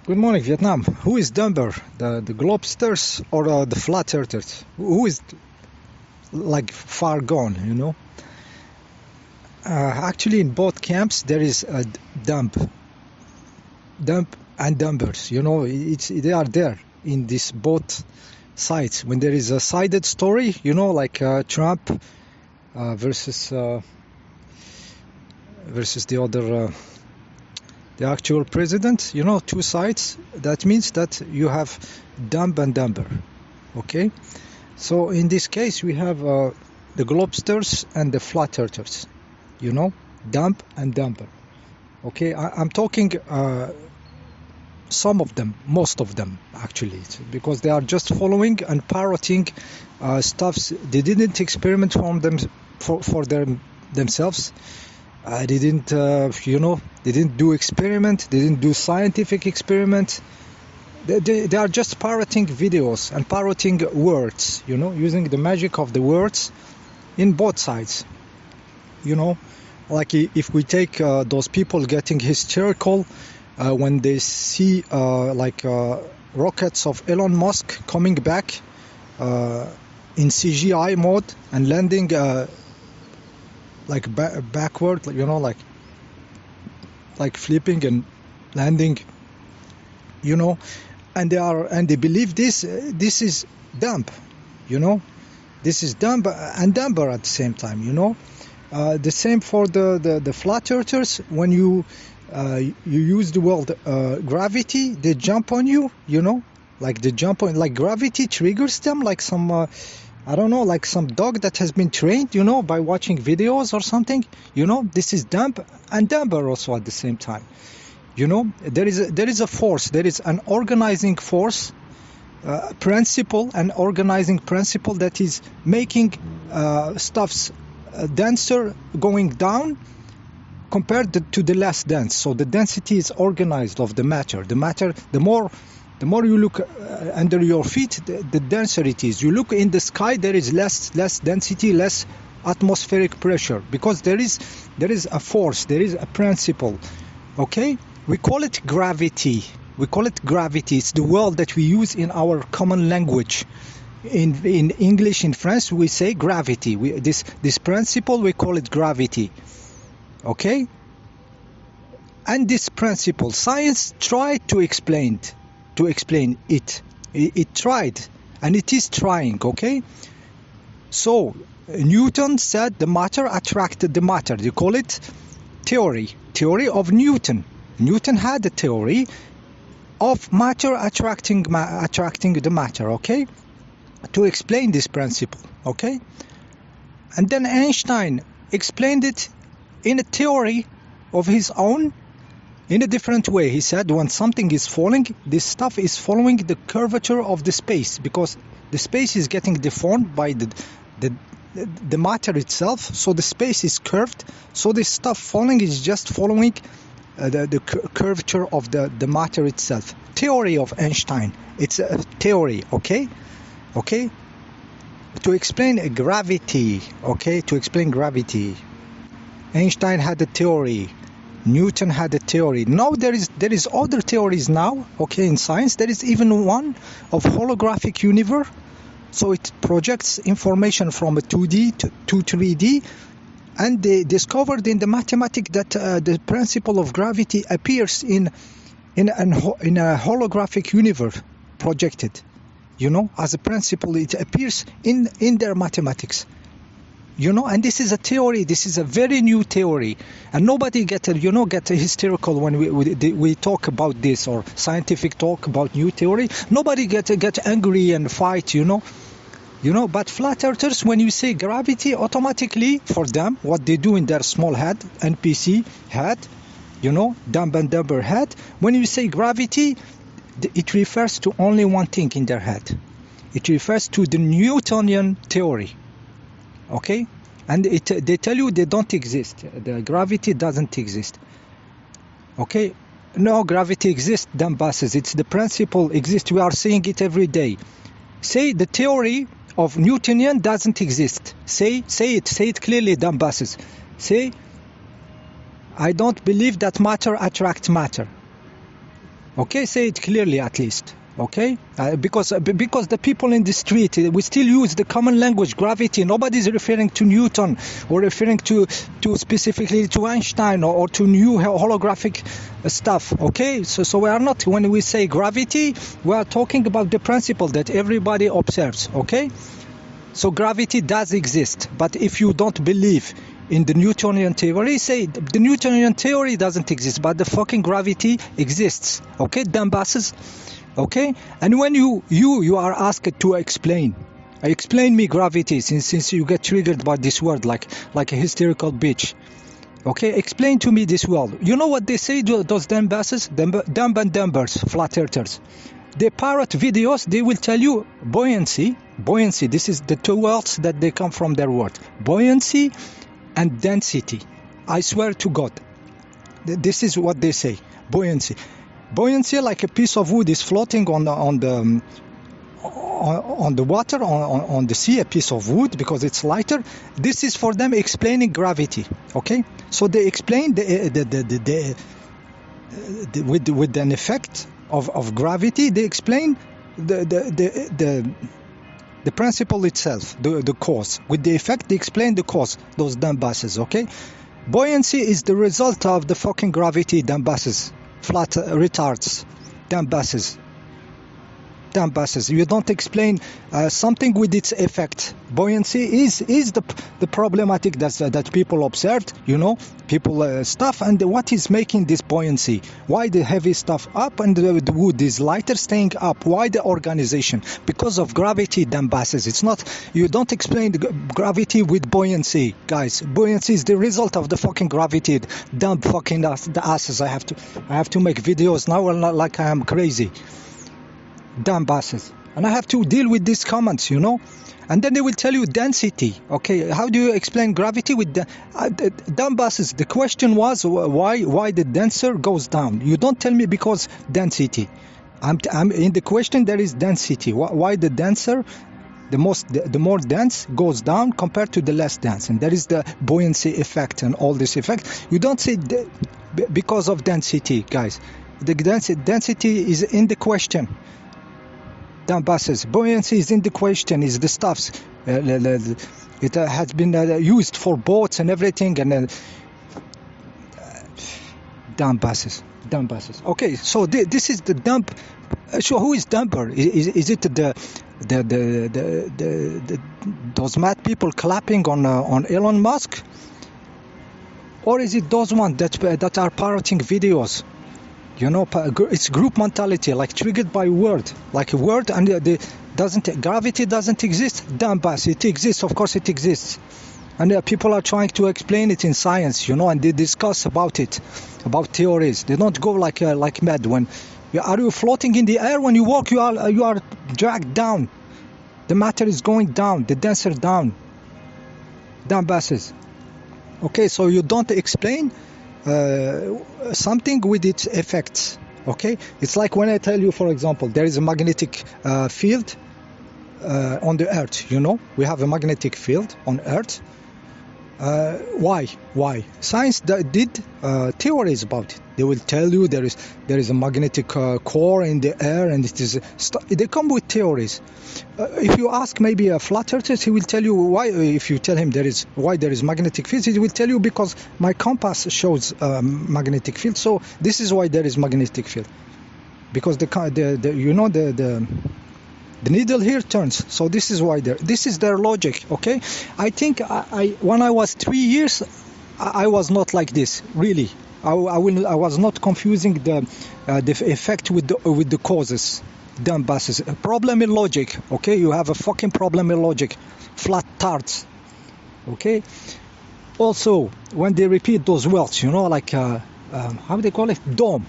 Good morning, Vietnam. Who is dumber, the globsters or the flat earthers? Who is like far gone, you know? Actually, in both camps, there is a dump and dumbers. You know, they are there in these both sides. When there is a sided story, you know, like Trump versus the other. The actual president, you know, two sides. That means that you have dumb and dumber. Okay, so in this case we have the globsters and the flat earthers, you know, dumb and dumber. Okay, I'm talking some of them, most of them actually, because they are just following and parroting stuffs. They didn't experiment from them for themselves. They didn't, they didn't do experiment. They didn't do scientific experiment. They are just parroting videos and parroting words, you know, using the magic of the words in both sides. You know, like if we take those people getting hysterical when they see rockets of Elon Musk coming back in CGI mode and landing backward, you know, like flipping and landing, you know, and they believe this is dumb, you know, this is dumb and dumber at the same time, you know. The same for the flat earthers. When you use the word gravity, they jump on you, you know, like they jump on, like gravity triggers them, like some I don't know, like some dog that has been trained, you know, by watching videos or something. You know, this is dumb and dumber also at the same time. You know, there is a force, there is an organizing force, principle, an organizing principle that is making stuffs denser going down compared to the less dense. So the density is organized of the matter. The more you look under your feet, the denser it is. You look in the sky, there is less density, less atmospheric pressure, because there is a force, there is a principle. Okay, we call it gravity. It's the word that we use in our common language. In English, in French, we say gravity. This principle, we call it gravity. Okay, and this principle, science tried to explain it. It tried, and it is trying. Okay, so Newton said the matter attracted the matter. You call it theory of Newton. Newton had a theory of matter attracting the matter, okay, to explain this principle. Okay, and then Einstein explained it in a theory of his own, in a different way. He said when something is falling, this stuff is following the curvature of the space, because the space is getting deformed by the matter itself. So the space is curved. So this stuff falling is just following the curvature of the matter itself. Theory of Einstein. It's a theory. Okay. To explain gravity. Okay. To explain gravity, Einstein had a theory. Newton had a theory. Now there is other theories now, okay, in science. There is even one of holographic universe. So it projects information from a 2D to 3D, and they discovered in the mathematics that the principle of gravity appears in a holographic universe projected, you know, as a principle. It appears in their mathematics. You know, and this is a theory. This is a very new theory, and nobody get hysterical when we talk about this, or scientific talk about new theory. Nobody get angry and fight. You know. But flat earthers, when you say gravity, automatically for them, what they do in their small head, NPC head, you know, dumb and dumber head. When you say gravity, it refers to only one thing in their head. It refers to the Newtonian theory. Okay, and they tell you they don't exist. The gravity doesn't exist. Okay, no, gravity exists, dumb basses. It's the principle exists. We are seeing it every day. Say the theory of Newtonian doesn't exist. Say it clearly, dumb basses. Say, I don't believe that matter attracts matter. Okay, say it clearly at least. Okay, because the people in the street, we still use the common language, gravity. Nobody's referring to Newton or referring to specifically to Einstein or to new holographic stuff. Okay, so we are not, when we say gravity, we are talking about the principle that everybody observes. Okay, so gravity does exist, but if you don't believe in the Newtonian theory, say the Newtonian theory doesn't exist, but the fucking gravity exists. Okay, dumbasses. Okay, and when you are asked to explain me gravity, since you get triggered by this word like a hysterical bitch. Okay, explain to me this world. You know what they say, those dumbasses, dumb and dumbers, flat earthers. They parrot videos. They will tell you buoyancy. This is the two words that they come from their word, buoyancy and density. I swear to God, this is what they say, buoyancy. Buoyancy, like a piece of wood is floating on the water, on the sea, a piece of wood, because it's lighter. This is for them explaining gravity. Okay, so they explain with an effect of gravity. They explain the principle itself, the cause. With the effect, they explain the cause. Those dumbasses. Okay, buoyancy is the result of the fucking gravity, dumbasses. Flat retards, dumbasses. You don't explain something with its effect. Buoyancy is the problematic that people observed, you know, people stuff, and what is making this buoyancy? Why the heavy stuff up and the wood is lighter staying up? Why the organization? Because of gravity, dumbasses. It's not, you don't explain the gravity with buoyancy, guys. Buoyancy is the result of the fucking gravity. Dumb fucking the asses. I have to make videos now like I am crazy. Dumbasses. And I have to deal with these comments, you know. And then they will tell you density. Okay, how do you explain gravity with dumbasses? The question was why the denser goes down. You don't tell me because density. I'm in the question. There is density. Why the denser, the more dense goes down compared to the less dense, and there is the buoyancy effect and all this effect. You don't say because of density, guys. The density is in the question. Dumbasses. Buoyancy is in the question, is the stuffs. It has been used for boats and everything, and dumbasses. Okay, so this is the dump. So who is dumper? Is it those mad people clapping on Elon Musk, or is it those ones that are parroting videos? You know, it's group mentality, like triggered by word, like a word, and gravity doesn't exist. Dumbass, it exists. Of course, it exists, and people are trying to explain it in science, you know, and they discuss about it, about theories. They don't go like mad. When are you floating in the air? When you walk, you are dragged down. The matter is going down, the denser down. Dumbasses. Okay, so you don't explain something with its effects. Okay, it's like when I tell you, for example, there is a magnetic field on the earth. You know, we have a magnetic field on earth. Why science did theories about it. They will tell you there is a magnetic core in the air, and it is they come with theories. If you ask maybe a flat earther, he will tell you why. If you tell him why there is magnetic field, he will tell you because my compass shows magnetic field, so this is why there is magnetic field, because the needle here turns, so this is why this is their logic. Okay, I think when I was 3 years, I was not like this, really. I was not confusing the effect with the causes. Dumbasses. A problem in logic. Okay, you have a fucking problem in logic. Flat tarts. Okay. Also, when they repeat those words, you know, like how do they call it? Dome.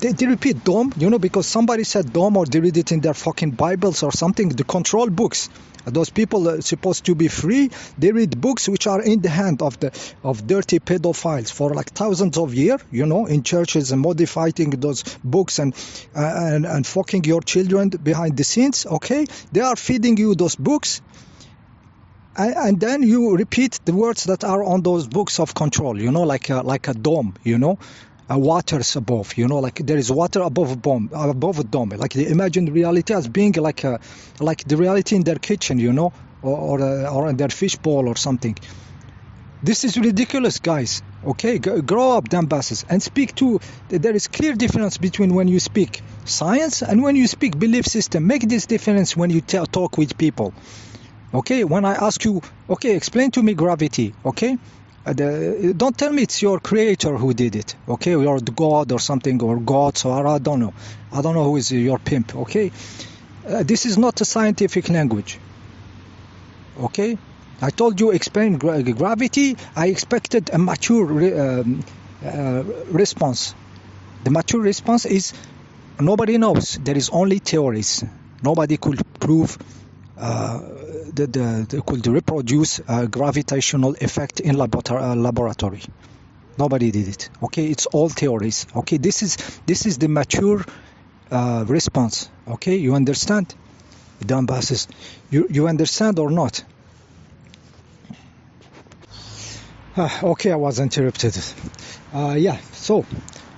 They repeat dome, you know, because somebody said dome, or they read it in their fucking Bibles or something. The control books. Those people are supposed to be free. They read books which are in the hand of dirty pedophiles for like thousands of years, you know, in churches, and modifying those books and fucking your children behind the scenes. Okay, they are feeding you those books, and then you repeat the words that are on those books of control, you know, like a dome, you know. waters above, you know, like there is water above a dome, like they imagine reality as being like the reality in their kitchen, you know, or in their fish bowl or something. This is ridiculous, guys. Okay, grow up, dumbasses, and speak to. There is clear difference between when you speak science and when you speak belief system. Make this difference when you talk with people. Okay, when I ask you, okay, explain to me gravity. Okay, don't tell me it's your creator who did it. Okay, or God or something, or gods, or I don't know. I don't know who is your pimp. Okay, this is not a scientific language. Okay. I told you explain gravity. I expected a mature response. The mature response is nobody knows. There is only theories. Nobody could prove could reproduce a gravitational effect in laboratory. Nobody did it. Okay, it's all theories. Okay, this is the mature response. Okay, you understand? Dumbasses, you understand or not? Okay, I was interrupted. Yeah, so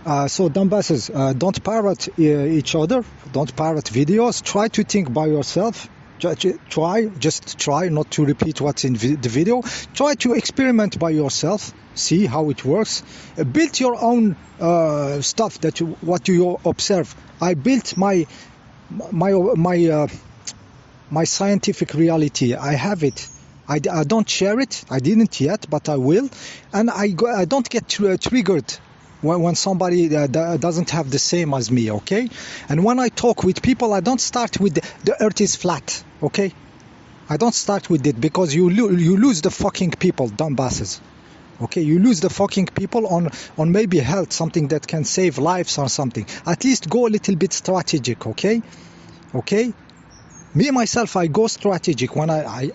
dumbasses, don't parrot each other. Don't parrot videos. Try to think by yourself. Just try not to repeat what's in the video. Try to experiment by yourself. See how it works. Build your own stuff. What you observe. I built my scientific reality. I have it. I don't share it. I didn't yet, but I will. And I don't get triggered when somebody doesn't have the same as me, okay? And when I talk with people, I don't start with the earth is flat, okay? I don't start with it because you lose the fucking people, dumbasses. Okay, you lose the fucking people on maybe health, something that can save lives or something. At least go a little bit strategic, okay? Okay? Me myself, I go strategic when I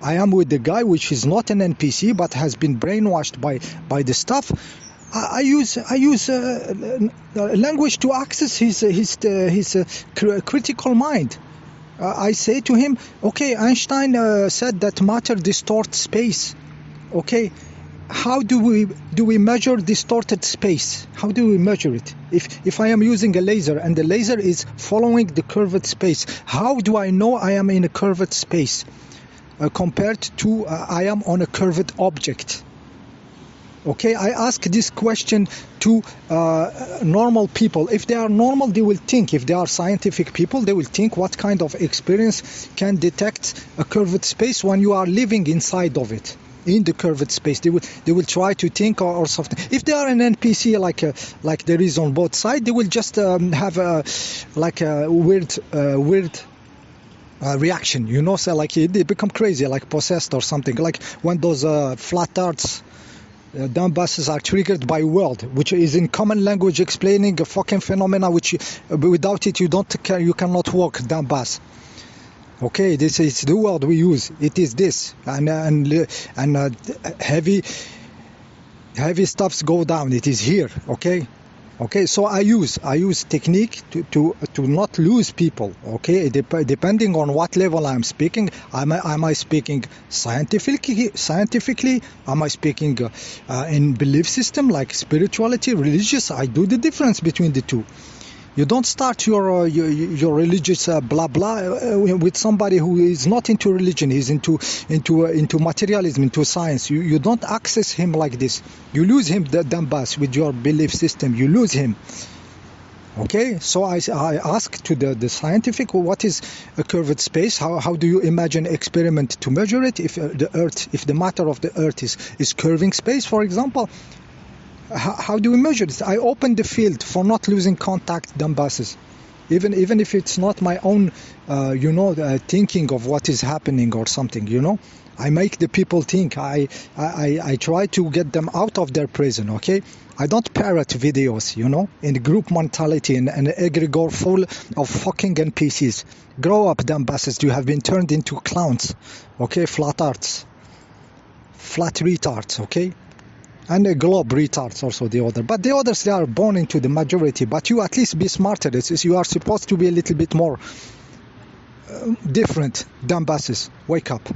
am with the guy which is not an NPC but has been brainwashed by the stuff. I use language to access his critical mind. I say to him, okay, Einstein said that matter distorts space. Okay, how do we measure distorted space? How do we measure it? If I am using a laser and the laser is following the curved space, how do I know I am in a curved space compared to I am on a curved object? Okay, I ask this question to normal people. If they are normal, they will think. If they are scientific people, they will think what kind of experience can detect a curved space when you are living inside of it. In the curved space, they will try to think or something. If they are an NPC like there is on both sides, they will just have a weird reaction, you know. So like they become crazy, like possessed or something. Like when those flat earths dumbasses are triggered by world, which is in common language explaining a fucking phenomena which without it you cannot walk, dumbass. Okay, this is the word we use. It is this, and heavy stuffs go down. It is here. Okay, So I use technique to not lose people. Okay, depending on what level I'm speaking. Am I speaking scientifically? Am I speaking in belief system like spirituality, religious? I do the difference between the two. You don't start your religious blah blah with somebody who is not into religion. He's into materialism, into science. You don't access him like this. You lose him, the dumbass, with your belief system. You lose him. Okay, so I ask to the scientific, what is a curved space? How do you imagine experiment to measure it? If the matter of the earth is curving space, for example. How do we measure this? I open the field for not losing contact, dumbasses. Even if it's not my own, thinking of what is happening or something, you know. I make the people think. I try to get them out of their prison, okay? I don't parrot videos, you know, in group mentality and an egregore full of fucking NPCs. Grow up, dumbasses. You have been turned into clowns, okay? Flat retards, okay? And a globe retards also the other. But the others, they are born into the majority. But you at least be smarter. You are supposed to be a little bit more different. Dumbasses, wake up.